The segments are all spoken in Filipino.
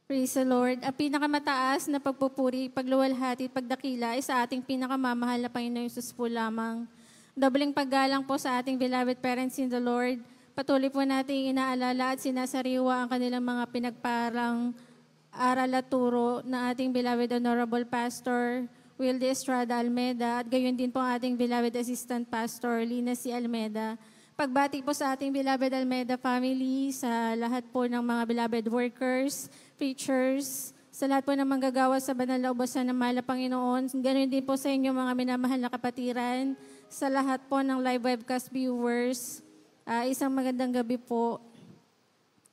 Praise the Lord. Ang pinakamataas na pagpupuri, pagluwalhati, pagdakila ay sa ating pinakamamahal na Panginoon Jesus po lamang. Doubling paggalang po sa ating beloved parents in the Lord. Patuloy po nating inaalala at sinasariwa ang kanilang mga pinagparang aral at turo na ating beloved Honorable Pastor Wilde Estrada Almeda at gayon din po ang ating beloved Assistant Pastor Lina C. Almeda. Pagbati po sa ating beloved Almeda family, sa lahat po ng mga beloved workers, preachers, sa lahat po ng manggagawa sa banal na ubasan ng mahal na Panginoon. Ganoon din po sa inyo mga minamahal na kapatiran, sa lahat po ng live webcast viewers. Isang magandang gabi po.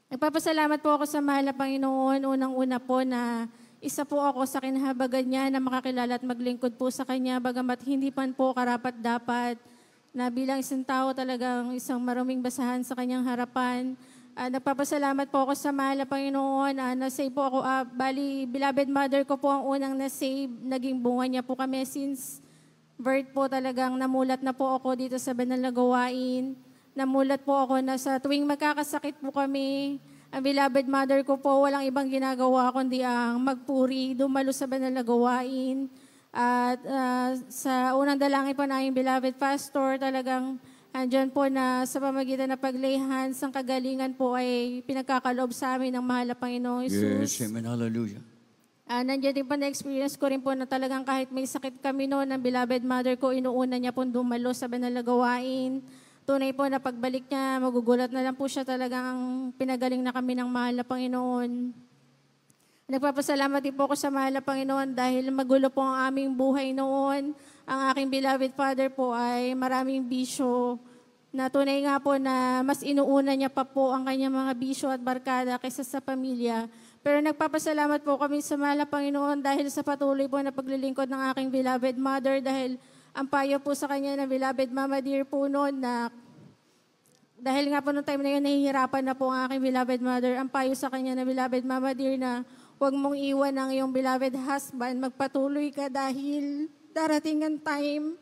Nagpapasalamat po ako sa mahal na Panginoon. Unang-una po na isa po ako sa kinahabagan niya na makakilala at maglingkod po sa Kanya, bagamat hindi pa po karapat-dapat na bilang isang tao talagang isang maruming basahan sa Kanyang harapan. Nagpapasalamat po ako sa mahal na Panginoon. Na-save po ako. Bali, beloved mother ko po ang unang na-save. Naging bunga niya po kami since birth po talagang namulat na po ako dito sa banal na gawain. Namulat po ako na sa tuwing magkakasakit po kami, ang beloved mother ko po walang ibang ginagawa kundi ang magpuri, dumalo sa banal na gawain. At sa unang dalangin po ng aming beloved pastor, talagang andyan po na sa pamagitan ng paglay hands, ang kagalingan po ay pinagkakaloob sa amin ng mahal na Panginoong Jesus. Yes, amen, hallelujah. Nandiyan din po na-experience ko rin po na talagang kahit may sakit kami noon, ang beloved mother ko, inuuna niya po dumalo sa banal na gawain. Tunay po na pagbalik niya, magugulat na lang po siya talagang pinagaling na kami ng mahal na Panginoon. Nagpapasalamat din po ako sa mahal na Panginoon dahil magulo po ang aming buhay noon. Ang aking beloved father po ay maraming bisyo na tunay nga po na mas inuuna niya pa po ang kanyang mga bisyo at barkada kaysa sa pamilya. Pero nagpapasalamat po kami sa mahal na Panginoon dahil sa patuloy po na paglilingkod ng aking beloved mother dahil ang payo po sa kanya na beloved Mama Dear po noon na dahil nga po noong time na yun nahihirapan na po ang aking beloved mother, ang payo sa kanya na beloved Mama Dear na huwag mong iwan ang iyong beloved husband, magpatuloy ka dahil darating ang time,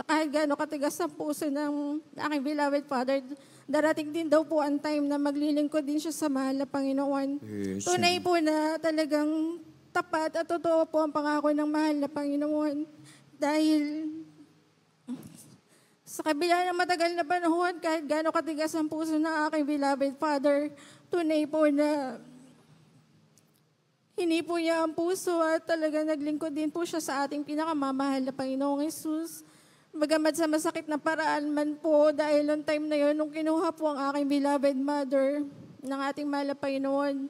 kahit gaano katigas ang puso ng aking beloved father, darating din daw po ang time na maglilingkod din siya sa mahal na Panginoon. Yes. Tunay po na talagang tapat at totoo po ang pangako ng mahal na Panginoon dahil sa kabila ng matagal na panahon, kahit gaano katigas ang puso ng aking beloved father, tunay po na hindi po niya ang puso at talaga naglingkod din po siya sa ating pinakamamahal na Panginoong Jesus. Bagamat sa masakit na paraan man po, dahil noong time na yun, nung kinuha po ang aking beloved mother ng ating mahal na Panginoon,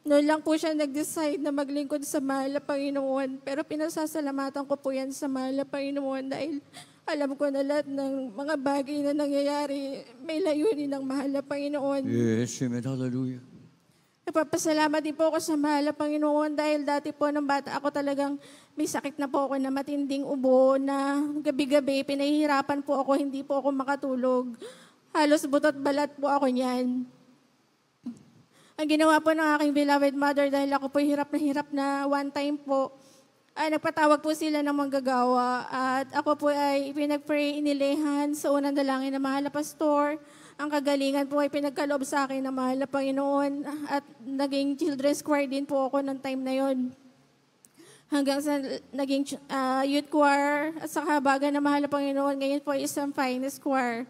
noon lang po siya nag-decide na maglingkod sa mahal na Panginoon. Pero pinasasalamatan ko po yan sa mahal na Panginoon dahil alam ko na lahat ng mga bagay na nangyayari, may layunin ng mahal na Panginoon. Yes, amen, hallelujah. Nagpapasalamat din po ako sa mahal na Panginoon dahil dati po nung bata ako talagang may sakit na po ako na matinding ubo na gabi-gabi pinahihirapan po ako, hindi po ako makatulog. Halos butot balat po ako niyan. Ang ginawa po ng aking beloved mother dahil ako po hirap na one time po, ay nagpatawag po sila ng manggagawa at ako po ay pinag-pray inilehan sa unang dalangin ng mahal na pastor. Ang kagalingan po ay pinagkaloob sa akin ng mahal na Panginoon at naging children's choir din po ako ng time na yon. Hanggang sa naging youth choir at sa kahabagan ng mahal na Panginoon, ngayon po isang finest choir.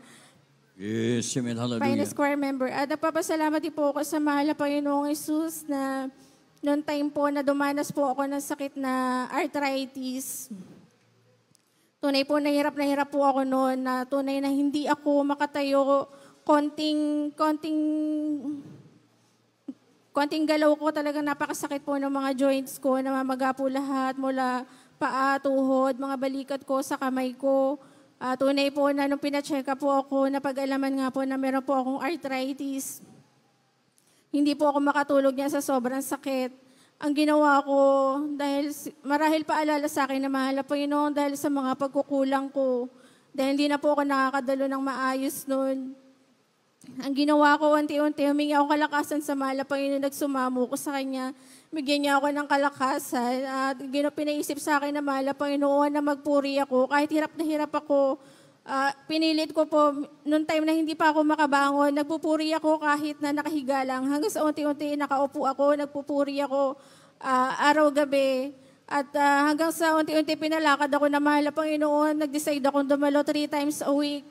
Yes, amen, hallelujah. Finest choir member. At nagpapasalamat din po ako sa mahal na Panginoong Jesus na noong time po na dumanas po ako ng sakit na arthritis. Tunay po na hirap po ako noon na tunay na hindi ako makatayo. Konting galaw ko talagang napakasakit po ng mga joints ko, namamaga po lahat mula paa, tuhod, mga balikat ko sa kamay ko. Tunay po na nung pina-check up po ako, napag-alaman nga po na meron po akong arthritis. Hindi po ako makatulog niya sa sobrang sakit. Ang ginawa ko, dahil marahil paalala sa akin na mahal na Panginoon dahil sa mga pagkukulang ko, dahil hindi na po ako nakakadalo ng maayos noon. Ang ginawa ko, unti-unti, humingi ako kalakasan sa mahal na Panginoon, nagsumamo ko sa Kanya. Bigyan niya ako ng kalakasan at pinaisip sa akin na mahal na Panginoon na magpuri ako. Kahit hirap na hirap ako, Pinilit ko po, noong time na hindi pa ako makabangon, nagpupuri ako kahit na nakahiga lang. Hanggang sa unti-unti nakaupo ako, nagpupuri ako araw-gabi. At hanggang sa unti-unti pinalakad ako na mahal na Panginoon, nag-decide akong dumalo 3 times a week.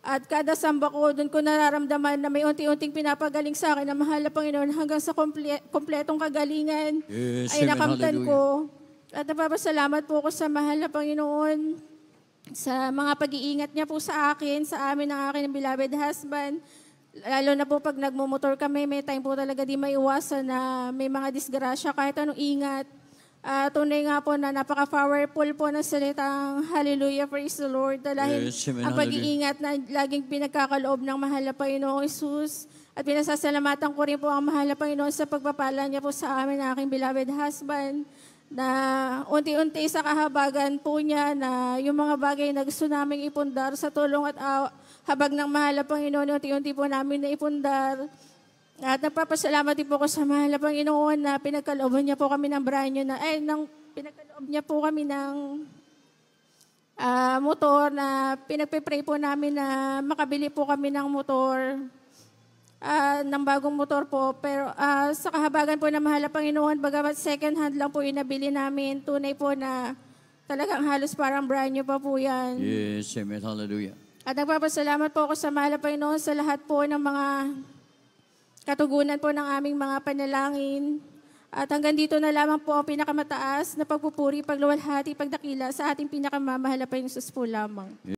At kada samba ko, doon ko nararamdaman na may unti-unting pinapagaling sa akin na mahal na Panginoon hanggang sa kompletong kagalingan Yes, ay amen. nakamtan Hallelujah. ko. At napapasalamat po ako sa mahal na Panginoon sa mga pag-iingat niya po sa akin, sa amin ng aking beloved husband. Lalo na po pag nagmumotor kami, may time po talaga di maiwasan na may mga disgrasya kahit anong ingat. Tunay nga po na napaka-powerful po ng salitang Hallelujah, praise the Lord. Dahil Yes, amen. ang pag-iingat na laging pinagkakaloob ng mahal na Panginoong Isus. At pinasasalamatan ko rin po ang mahal na Panginoon sa pagpapala niya po sa amin ng aking beloved husband, na unti-unti sa kahabagan po niya na yung mga bagay na gusto naming ipundar sa tulong at habag ng mahal na Panginoon, unti-unti po namin na ipundar. At nagpapasalamat din po ako sa mahal na Panginoon na pinagkalooban niya po kami ng pinagkaloob niya po kami ng motor, na pinagpe-pray po namin na makabili po kami ng motor, ng bagong motor po. Pero sa kahabagan po ng mahal na Panginoon, bagamat second hand lang po yung nabili namin, tunay po na talagang halos parang brand new pa po yan. Yes, amen. Hallelujah. At nagpapasalamat po ako sa mahal na Panginoon sa lahat po ng mga katugunan po ng aming mga panalangin. At hanggang dito na lamang po ang pinakamataas na pagpupuri, pagluwalhati, pagdakila sa ating pinakamamahal na Panginoon po lamang.